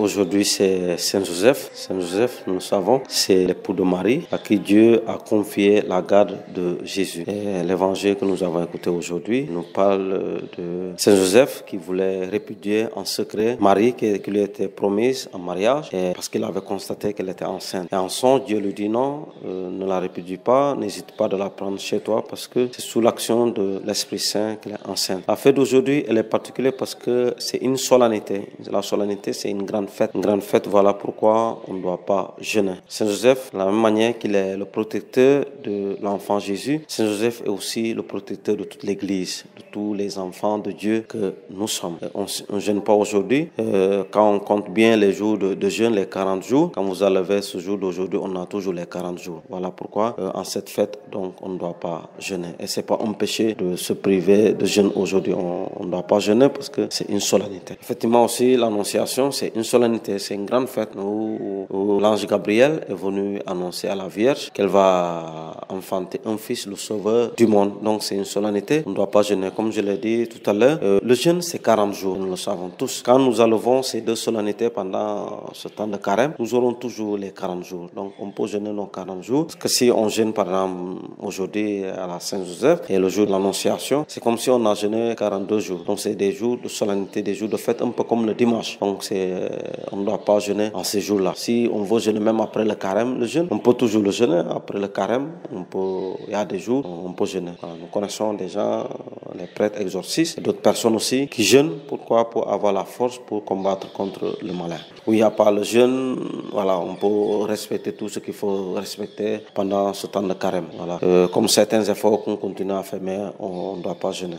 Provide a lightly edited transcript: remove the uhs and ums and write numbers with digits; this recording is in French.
Aujourd'hui, c'est Saint Joseph. Saint Joseph, nous le savons, c'est l'époux de Marie à qui Dieu a confié la garde de Jésus. Et l'évangile que nous avons écouté aujourd'hui nous parle de Saint Joseph qui voulait répudier en secret Marie qui lui était promise en mariage parce qu'il avait constaté qu'elle était enceinte. Et en son, Dieu lui dit non, ne la répudie pas, n'hésite pas de la prendre chez toi parce que c'est sous l'action de l'Esprit Saint qu'elle est enceinte. La fête d'aujourd'hui, elle est particulière parce que c'est une solennité. La solennité, c'est une grande fête. Une grande fête, voilà pourquoi on ne doit pas jeûner. Saint Joseph, de la même manière qu'il est le protecteur de l'enfant Jésus, Saint Joseph est aussi le protecteur de toute l'Église, de tous les enfants de Dieu que nous sommes. On ne jeûne pas aujourd'hui. Quand on compte bien les jours de jeûne, les 40 jours, quand vous enlevez ce jour d'aujourd'hui, on a toujours les 40 jours. Voilà pourquoi en cette fête, donc, on ne doit pas jeûner. Et c'est pas un péché de se priver de jeûne aujourd'hui. On ne doit pas jeûner parce que c'est une solennité. Effectivement aussi, l'Annonciation, c'est une solennité, c'est une grande fête où l'ange Gabriel est venu annoncer à la Vierge qu'elle va enfanter un fils, le sauveur du monde. Donc c'est une solennité, on ne doit pas jeûner. Comme je l'ai dit tout à l'heure, le jeûne c'est 40 jours, nous le savons tous. Quand nous enlevons ces deux solennités pendant ce temps de carême, nous aurons toujours les 40 jours. Donc on peut jeûner nos 40 jours. Parce que si on jeûne par exemple aujourd'hui à la Saint-Joseph et le jour de l'Annonciation, c'est comme si on a jeûné 42 jours. Donc c'est des jours de solennité, des jours de fête, un peu comme le dimanche. Donc on ne doit pas jeûner en ces jours-là. Si on veut jeûner même après le carême, le jeûne, on peut toujours le jeûner. Après le carême, il y a des jours où on peut jeûner. Voilà, nous connaissons déjà les prêtres exorcistes et d'autres personnes aussi qui jeûnent. Pourquoi? Pour avoir la force pour combattre contre le malin. Où il n'y a pas le jeûne, voilà, on peut respecter tout ce qu'il faut respecter pendant ce temps de carême. Voilà. Comme certains efforts qu'on continue à faire, mais on ne doit pas jeûner.